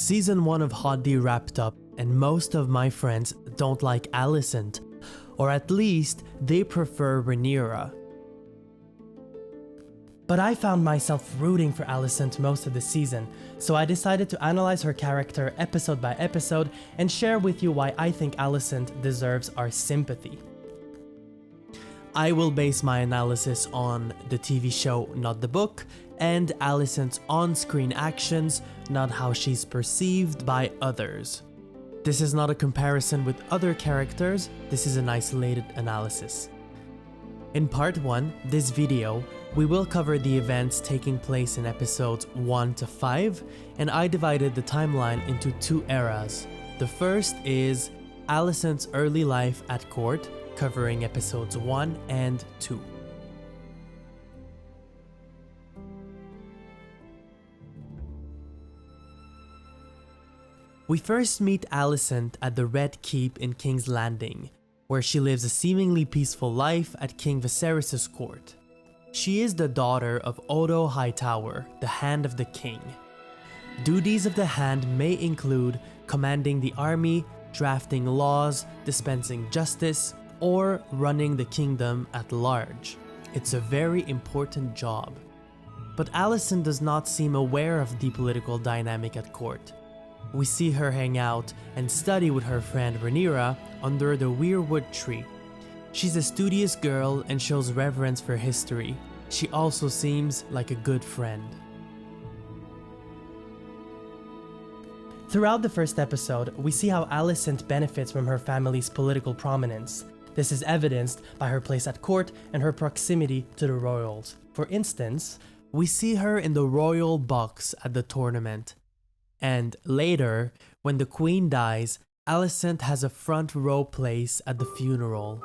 Season 1 of Hot D wrapped up, and most of my friends don't like Alicent, or at least they prefer Rhaenyra. But I found myself rooting for Alicent most of the season, so I decided to analyze her character episode by episode and share with you why I think Alicent deserves our sympathy. I will base my analysis on the TV show, not the book, and Alicent's on-screen actions, not how she's perceived by others. This is not a comparison with other characters, this is an isolated analysis. In part 1, this video, we will cover the events taking place in episodes 1 to 5, and I divided the timeline into 2 eras. The first is Alicent's early life at court, covering episodes 1 and 2. We first meet Alicent at the Red Keep in King's Landing, where she lives a seemingly peaceful life at King Viserys' court. She is the daughter of Odo Hightower, the Hand of the King. Duties of the Hand may include commanding the army, drafting laws, dispensing justice, or running the kingdom at large. It's a very important job. But Alicent does not seem aware of the political dynamic at court. We see her hang out and study with her friend Rhaenyra under the weirwood tree. She's a studious girl and shows reverence for history. She also seems like a good friend. Throughout the first episode, we see how Alicent benefits from her family's political prominence. This is evidenced by her place at court and her proximity to the royals. For instance, we see her in the royal box at the tournament. And later, when the queen dies, Alicent has a front row place at the funeral.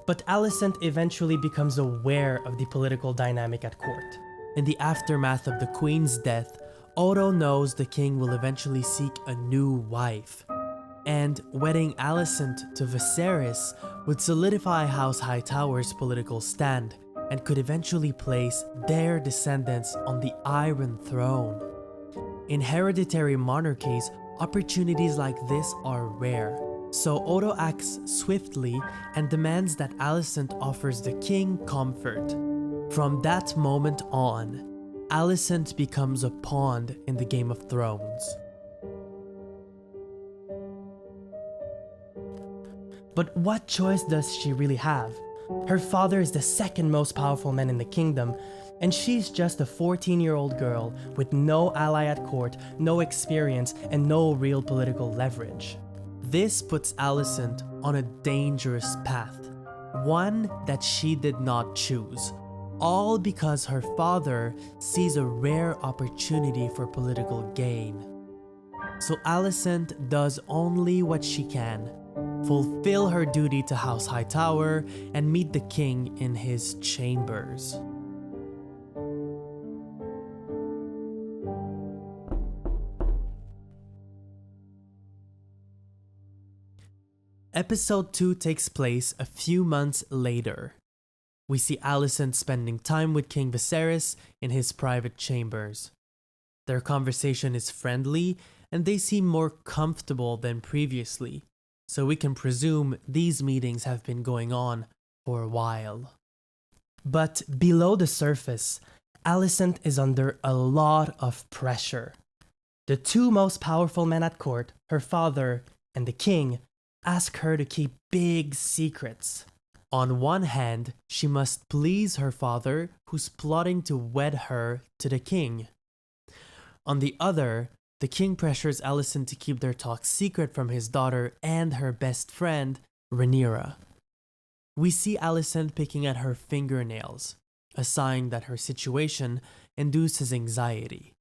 But Alicent eventually becomes aware of the political dynamic at court. In the aftermath of the queen's death, Odo knows the king will eventually seek a new wife. And wedding Alicent to Viserys would solidify House Hightower's political stand and could eventually place their descendants on the Iron Throne. In hereditary monarchies, opportunities like this are rare, so Odo acts swiftly and demands that Alicent offers the king comfort. From that moment on, Alicent becomes a pawn in the Game of Thrones. But what choice does she really have? Her father is the second most powerful man in the kingdom, and she's just a 14-year-old girl with no ally at court, no experience, and no real political leverage. This puts Alicent on a dangerous path, one that she did not choose, all because her father sees a rare opportunity for political gain. So Alicent does only what she can, fulfill her duty to House Hightower, and meet the king in his chambers. Episode 2 takes place a few months later. We see Alicent spending time with King Viserys in his private chambers. Their conversation is friendly, and they seem more comfortable than previously, so we can presume these meetings have been going on for a while. But below the surface, Alicent is under a lot of pressure. The two most powerful men at court, her father and the king, ask her to keep big secrets. On one hand, she must please her father, who's plotting to wed her to the king. On the other, the king pressures Alicent to keep their talk secret from his daughter and her best friend, Rhaenyra. We see Alicent picking at her fingernails, a sign that her situation induces anxiety.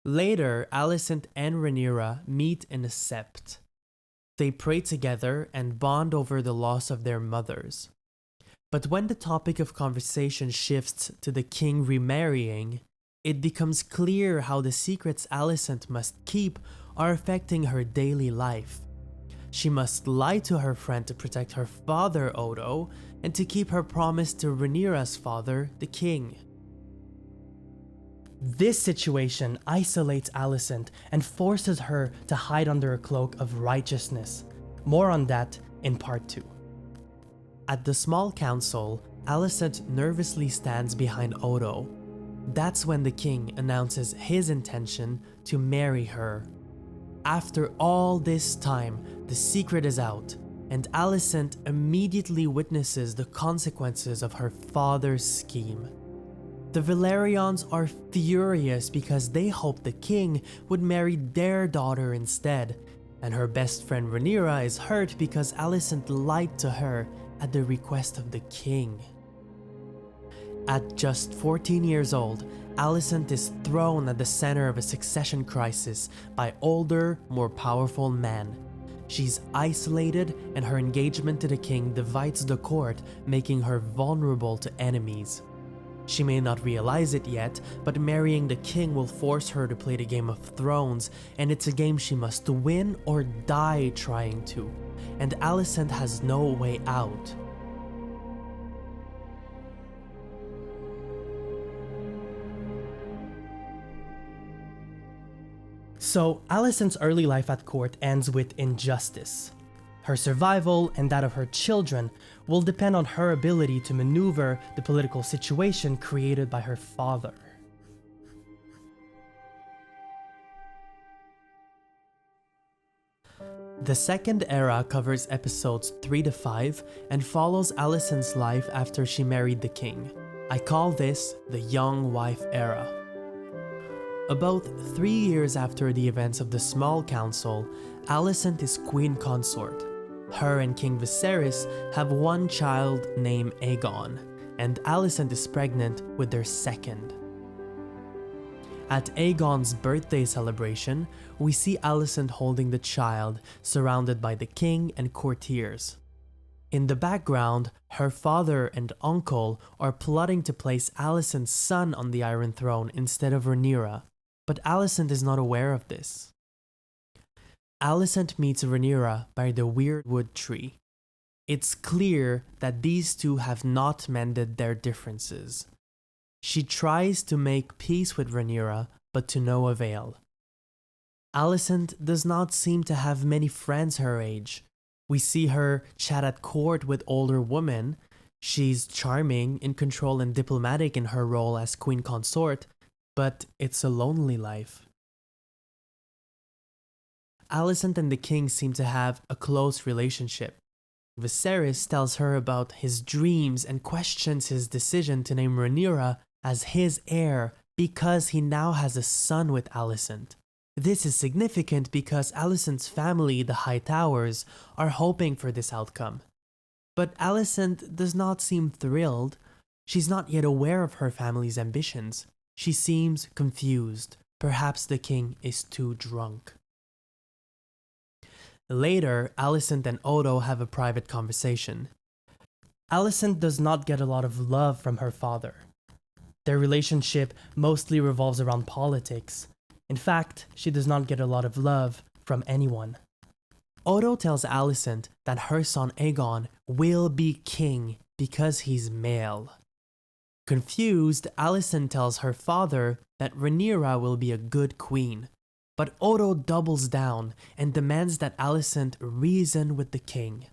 Later, Alicent and Rhaenyra meet in a sept. They pray together and bond over the loss of their mothers. But when the topic of conversation shifts to the king remarrying, it becomes clear how the secrets Alicent must keep are affecting her daily life. She must lie to her friend to protect her father, Odo, and to keep her promise to Rhaenyra's father, the king. This situation isolates Alicent and forces her to hide under a cloak of righteousness. More on that in part 2. At the small council, Alicent nervously stands behind Odo. That's when the king announces his intention to marry her. After all this time, the secret is out, and Alicent immediately witnesses the consequences of her father's scheme. The Valerians are furious because they hoped the king would marry their daughter instead, and her best friend Rhaenyra is hurt because Alicent lied to her at the request of the king. At just 14 years old, Alicent is thrown at the center of a succession crisis by older, more powerful men. She's isolated, and her engagement to the king divides the court, making her vulnerable to enemies. She may not realize it yet, but marrying the king will force her to play the Game of Thrones, and it's a game she must win or die trying to, and Alicent has no way out. So, Alicent's early life at court ends with injustice. Her survival and that of her children will depend on her ability to maneuver the political situation created by her father. The second era covers episodes 3 to 5 and follows Alicent's life after she married the king. I call this the young wife era. About 3 years after the events of the Small Council, Alicent is queen consort. Her and King Viserys have one child named Aegon, and Alicent is pregnant with their second. At Aegon's birthday celebration, we see Alicent holding the child, surrounded by the king and courtiers. In the background, her father and uncle are plotting to place Alicent's son on the Iron Throne instead of Rhaenyra, but Alicent is not aware of this. Alicent meets Rhaenyra by the weird wood tree. It's clear that these two have not mended their differences. She tries to make peace with Rhaenyra, but to no avail. Alicent does not seem to have many friends her age. We see her chat at court with older women. She's charming, in control, and diplomatic in her role as queen consort, but it's a lonely life. Alicent and the king seem to have a close relationship. Viserys tells her about his dreams and questions his decision to name Rhaenyra as his heir because he now has a son with Alicent. This is significant because Alicent's family, the Hightowers, are hoping for this outcome. But Alicent does not seem thrilled. She's not yet aware of her family's ambitions. She seems confused. Perhaps the king is too drunk. Later, Alicent and Odo have a private conversation. Alicent does not get a lot of love from her father. Their relationship mostly revolves around politics. In fact, she does not get a lot of love from anyone. Odo tells Alicent that her son Aegon will be king because he's male. Confused, Alicent tells her father that Rhaenyra will be a good queen. But Odo doubles down and demands that Alicent reason with the king.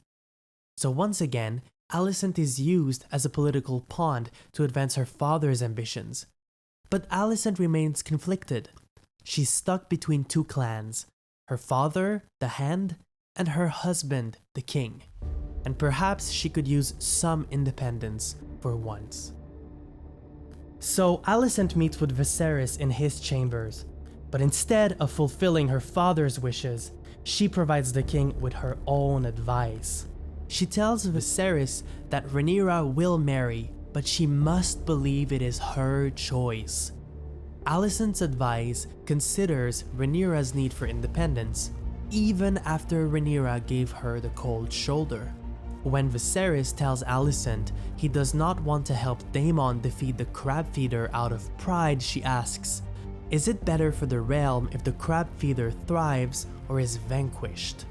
So once again, Alicent is used as a political pawn to advance her father's ambitions. But Alicent remains conflicted. She's stuck between two clans, her father, the Hand, and her husband, the king. And perhaps she could use some independence for once. So Alicent meets with Viserys in his chambers. But instead of fulfilling her father's wishes, she provides the king with her own advice. She tells Viserys that Rhaenyra will marry, but she must believe it is her choice. Alicent's advice considers Rhaenyra's need for independence, even after Rhaenyra gave her the cold shoulder. When Viserys tells Alicent he does not want to help Daemon defeat the crab feeder out of pride, she asks, is it better for the realm if the crab feeder thrives or is vanquished?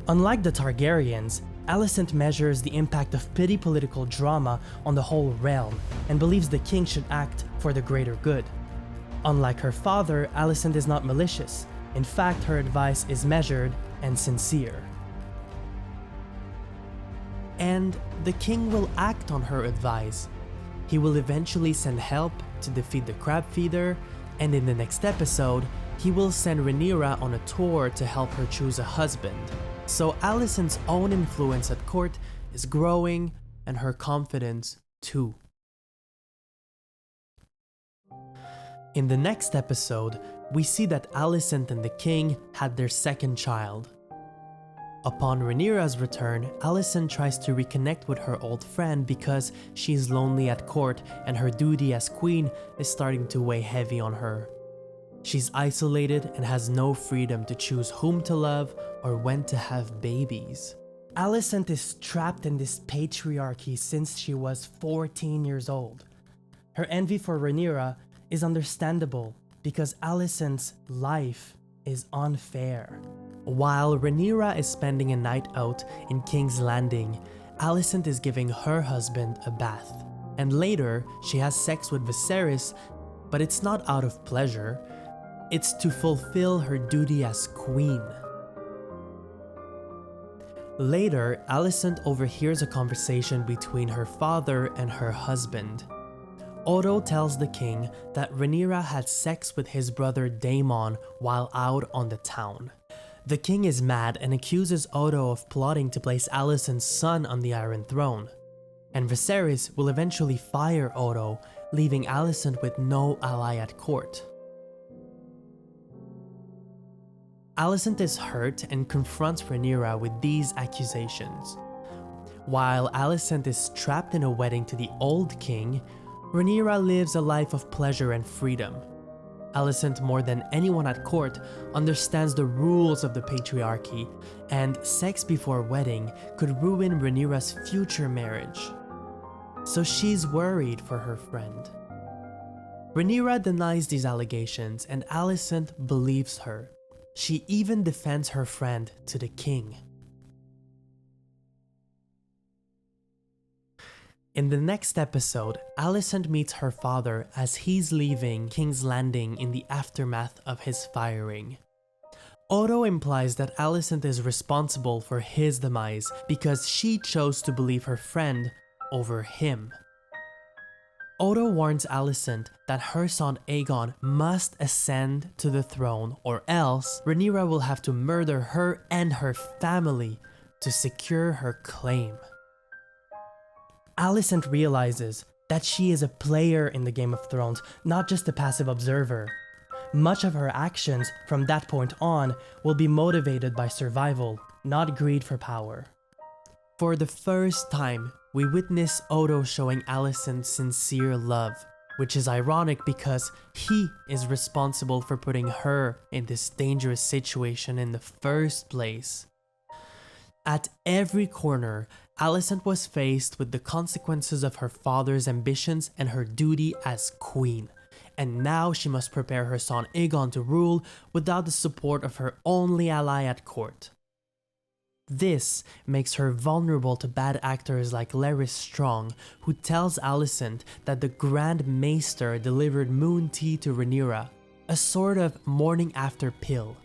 Unlike the Targaryens, Alicent measures the impact of petty political drama on the whole realm and believes the king should act for the greater good. Unlike her father, Alicent is not malicious. In fact, her advice is measured and sincere. And the king will act on her advice. He will eventually send help to defeat the crab feeder, and in the next episode, he will send Rhaenyra on a tour to help her choose a husband. So Alicent's own influence at court is growing, and her confidence too. In the next episode, we see that Alicent and the king had their second child. Upon Rhaenyra's return, Alicent tries to reconnect with her old friend because she's lonely at court and her duty as queen is starting to weigh heavy on her. She's isolated and has no freedom to choose whom to love or when to have babies. Alicent is trapped in this patriarchy since she was 14 years old. Her envy for Rhaenyra is understandable because Alicent's life is unfair. While Rhaenyra is spending a night out in King's Landing, Alicent is giving her husband a bath. And later, she has sex with Viserys, but it's not out of pleasure. It's to fulfill her duty as queen. Later, Alicent overhears a conversation between her father and her husband. Otto tells the king that Rhaenyra had sex with his brother Daemon while out on the town. The king is mad and accuses Otto of plotting to place Alicent's son on the Iron Throne. And Viserys will eventually fire Otto, leaving Alicent with no ally at court. Alicent is hurt and confronts Rhaenyra with these accusations. While Alicent is trapped in a wedding to the old king, Rhaenyra lives a life of pleasure and freedom. Alicent, more than anyone at court, understands the rules of the patriarchy, and sex before wedding could ruin Rhaenyra's future marriage. So she's worried for her friend. Rhaenyra denies these allegations, and Alicent believes her. She even defends her friend to the king. In the next episode, Alicent meets her father as he's leaving King's Landing in the aftermath of his firing. Otto implies that Alicent is responsible for his demise because she chose to believe her friend over him. Otto warns Alicent that her son Aegon must ascend to the throne, or else Rhaenyra will have to murder her and her family to secure her claim. Alicent realizes that she is a player in the Game of Thrones, not just a passive observer. Much of her actions from that point on will be motivated by survival, not greed for power. For the first time, we witness Otto showing Alicent sincere love, which is ironic because he is responsible for putting her in this dangerous situation in the first place. At every corner, Alicent was faced with the consequences of her father's ambitions and her duty as queen, and now she must prepare her son Aegon to rule without the support of her only ally at court. This makes her vulnerable to bad actors like Larys Strong, who tells Alicent that the Grand Maester delivered moon tea to Rhaenyra, a sort of morning after pill,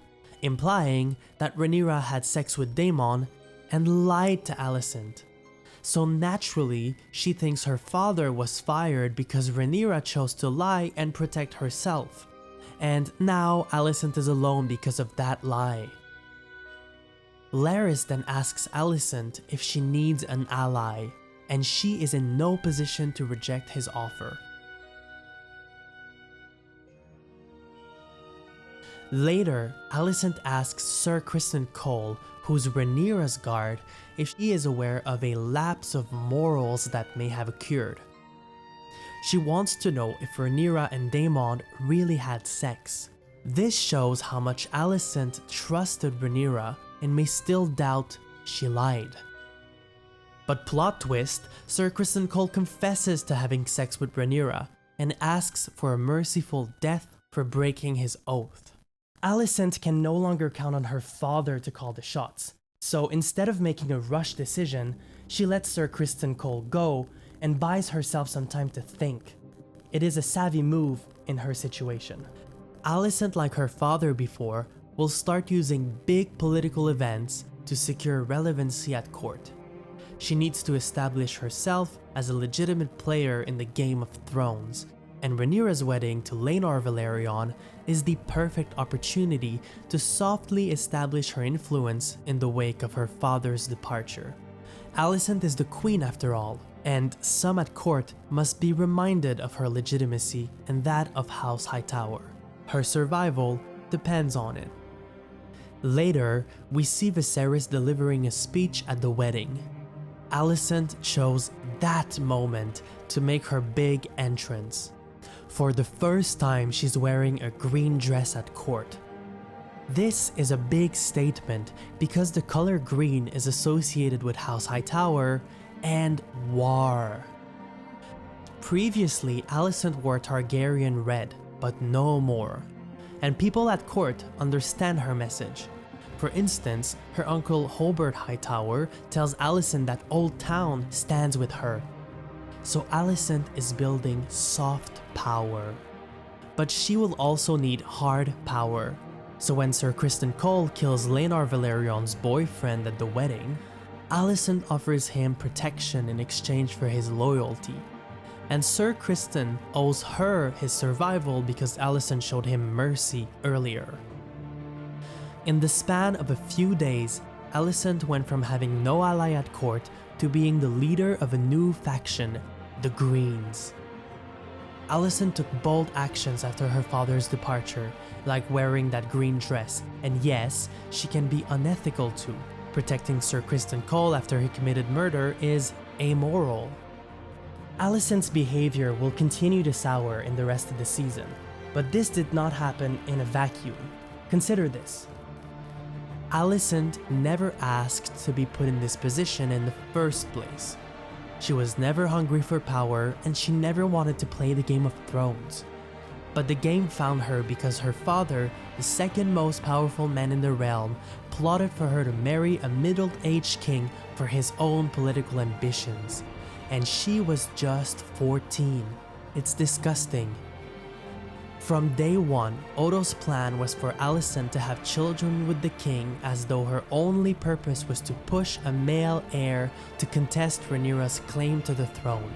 implying that Rhaenyra had sex with Daemon and lied to Alicent. So naturally, she thinks her father was fired because Rhaenyra chose to lie and protect herself. And now Alicent is alone because of that lie. Larys then asks Alicent if she needs an ally, and she is in no position to reject his offer. Later, Alicent asks Sir Criston Cole, who's Rhaenyra's guard, if she is aware of a lapse of morals that may have occurred. She wants to know if Rhaenyra and Daemon really had sex. This shows how much Alicent trusted Rhaenyra and may still doubt she lied. But plot twist, Sir Criston Cole confesses to having sex with Rhaenyra and asks for a merciful death for breaking his oath. Alicent can no longer count on her father to call the shots, So instead of making a rushed decision, she lets Sir Criston Cole go and buys herself some time to think. It is a savvy move in her situation. Alicent, like her father before, will start using big political events to secure relevancy at court. She needs to establish herself as a legitimate player in the Game of Thrones, and Rhaenyra's wedding to Laenor Velaryon is the perfect opportunity to softly establish her influence in the wake of her father's departure. Alicent is the queen after all, and some at court must be reminded of her legitimacy and that of House Hightower. Her survival depends on it. Later, we see Viserys delivering a speech at the wedding. Alicent chose that moment to make her big entrance. For the first time, she's wearing a green dress at court. This is a big statement because the color green is associated with House Hightower and war. Previously, Alicent wore Targaryen red, but no more. And people at court understand her message. For instance, her uncle Hobart Hightower tells Alicent that Old Town stands with her. So Alicent is building soft power. But she will also need hard power. So when Sir Criston Cole kills Laenor Velaryon's boyfriend at the wedding, Alicent offers him protection in exchange for his loyalty. And Sir Criston owes her his survival because Alicent showed him mercy earlier. In the span of a few days, Alicent went from having no ally at court to being the leader of a new faction, the Greens. Alicent took bold actions after her father's departure, like wearing that green dress, and yes, she can be unethical too. Protecting Sir Criston Cole after he committed murder is amoral. Alicent's behavior will continue to sour in the rest of the season, but this did not happen in a vacuum. Consider this. Alicent never asked to be put in this position in the first place. She was never hungry for power, and she never wanted to play the Game of Thrones. But the game found her because her father, the second most powerful man in the realm, plotted for her to marry a middle-aged king for his own political ambitions. And she was just 14. It's disgusting. From day one, Odo's plan was for Alicent to have children with the king, as though her only purpose was to push a male heir to contest Rhaenyra's claim to the throne.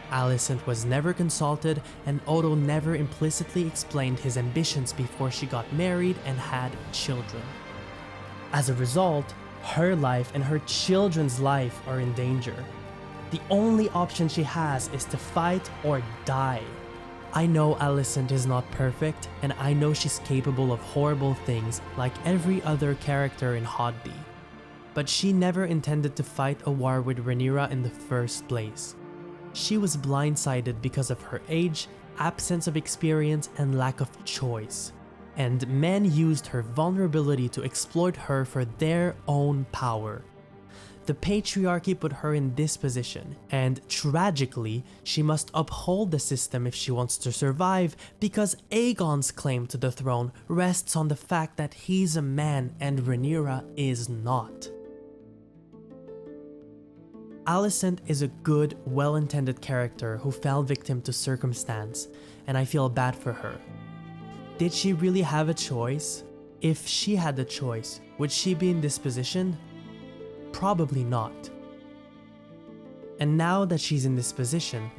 Alicent was never consulted, and Odo never implicitly explained his ambitions before she got married and had children. As a result, her life and her children's life are in danger. The only option she has is to fight or die. I know Alicent is not perfect, and I know she's capable of horrible things like every other character in Hodby. But she never intended to fight a war with Rhaenyra in the first place. She was blindsided because of her age, absence of experience, and lack of choice. And men used her vulnerability to exploit her for their own power. The patriarchy put her in this position, and tragically, she must uphold the system if she wants to survive, because Aegon's claim to the throne rests on the fact that he's a man and Rhaenyra is not. Alicent is a good, well-intended character who fell victim to circumstance, and I feel bad for her. Did she really have a choice? If she had the choice, would she be in this position? Probably not. And now that she's in this position,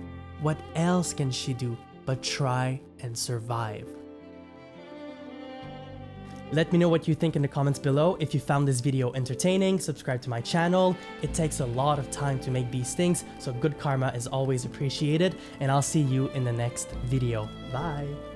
what else can she do but try and survive? Let me know what you think in the comments below. If you found this video entertaining, subscribe to my channel. It takes a lot of time to make these things, so good karma is always appreciated, and I'll see you in the next video. Bye!